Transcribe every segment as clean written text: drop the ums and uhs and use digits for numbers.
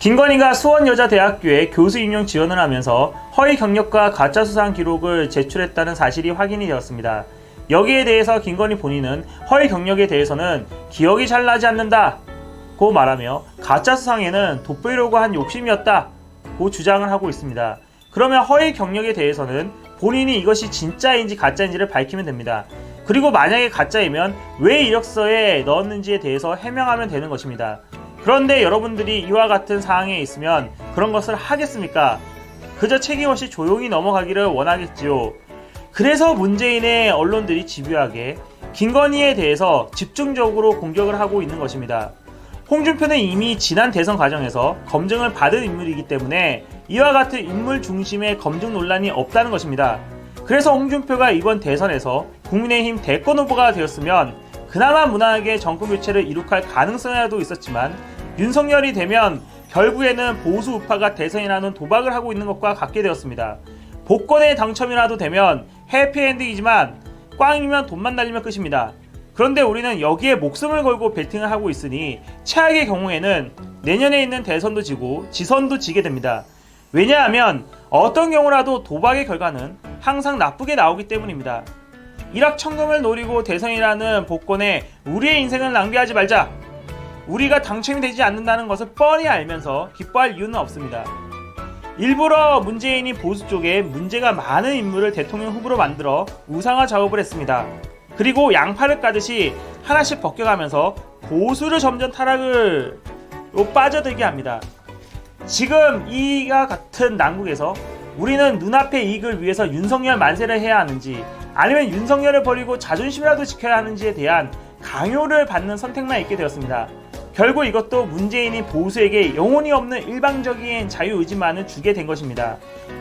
김건희가 수원여자대학교에 교수 임용 지원을 하면서 허위 경력과 가짜 수상 기록을 제출했다는 사실이 확인이 되었습니다. 여기에 대해서 김건희 본인은 허위 경력에 대해서는 기억이 잘 나지 않는다고 말하며 가짜 수상에는 돋보이려고 한 욕심이었다고 주장을 하고 있습니다. 그러면 허위 경력에 대해서는 본인이 이것이 진짜인지 가짜인지를 밝히면 됩니다. 그리고 만약에 가짜이면 왜 이력서에 넣었는지에 대해서 해명하면 되는 것입니다. 그런데 여러분들이 이와 같은 사항에 있으면 그런 것을 하겠습니까? 그저 책임없이 조용히 넘어가기를 원하겠지요. 그래서 문재인의 언론들이 집요하게 김건희에 대해서 집중적으로 공격을 하고 있는 것입니다. 홍준표는 이미 지난 대선 과정에서 검증을 받은 인물이기 때문에 이와 같은 인물 중심의 검증 논란이 없다는 것입니다. 그래서 홍준표가 이번 대선에서 국민의힘 대권 후보가 되었으면 그나마 무난하게 정권 교체를 이룩할 가능성이라도 있었지만 윤석열이 되면 결국에는 보수 우파가 대선이라는 도박을 하고 있는 것과 같게 되었습니다. 복권에 당첨이라도 되면 해피엔딩이지만 꽝이면 돈만 날리면 끝입니다. 그런데 우리는 여기에 목숨을 걸고 베팅을 하고 있으니 최악의 경우에는 내년에 있는 대선도 지고 지선도 지게 됩니다. 왜냐하면 어떤 경우라도 도박의 결과는 항상 나쁘게 나오기 때문입니다. 일확천금을 노리고 대선이라는 복권에 우리의 인생을 낭비하지 말자. 우리가 당첨이 되지 않는다는 것을 뻔히 알면서 기뻐할 이유는 없습니다. 일부러 문재인이 보수 쪽에 문제가 많은 인물을 대통령 후보로 만들어 우상화 작업을 했습니다. 그리고 양팔을 까듯이 하나씩 벗겨가면서 보수를 점점 타락을 빠져들게 합니다. 지금 이와 같은 난국에서 우리는 눈앞의 이익을 위해서 윤석열 만세를 해야 하는지 아니면 윤석열을 버리고 자존심이라도 지켜야 하는지에 대한 강요를 받는 선택만 있게 되었습니다. 결국 이것도 문재인이 보수에게 영혼이 없는 일방적인 자유의지만을 주게 된 것입니다.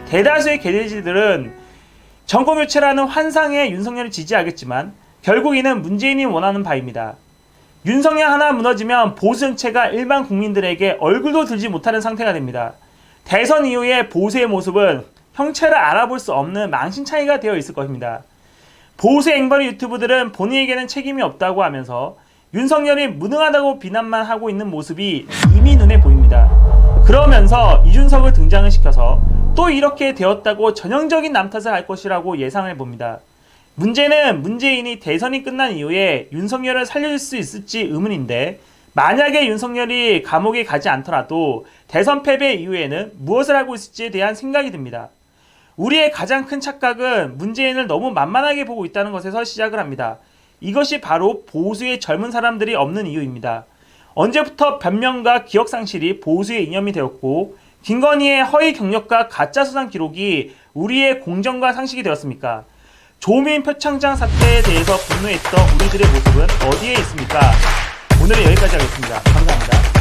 대다수의 개돼지들은 정권교체라는 환상의 윤석열을 지지하겠지만 결국 이는 문재인이 원하는 바입니다. 윤석열 하나 무너지면 보수 정체가 일반 국민들에게 얼굴도 들지 못하는 상태가 됩니다. 대선 이후의 보수의 모습은 형체를 알아볼 수 없는 망신차이가 되어 있을 것입니다. 보수 앵벌이 유튜브들은 본인에게는 책임이 없다고 하면서 윤석열이 무능하다고 비난만 하고 있는 모습이 이미 눈에 보입니다. 그러면서 이준석을 등장을 시켜서 또 이렇게 되었다고 전형적인 남탓을 할 것이라고 예상을 봅니다. 문제는 문재인이 대선이 끝난 이후에 윤석열을 살릴 수 있을지 의문인데 만약에 윤석열이 감옥에 가지 않더라도 대선 패배 이후에는 무엇을 하고 있을지에 대한 생각이 듭니다. 우리의 가장 큰 착각은 문재인을 너무 만만하게 보고 있다는 것에서 시작을 합니다. 이것이 바로 보수의 젊은 사람들이 없는 이유입니다. 언제부터 변명과 기억상실이 보수의 이념이 되었고 김건희의 허위 경력과 가짜 수상 기록이 우리의 공정과 상식이 되었습니까? 조민 표창장 사태에 대해서 분노했던 우리들의 모습은 어디에 있습니까? 오늘은 여기까지 하겠습니다. 감사합니다.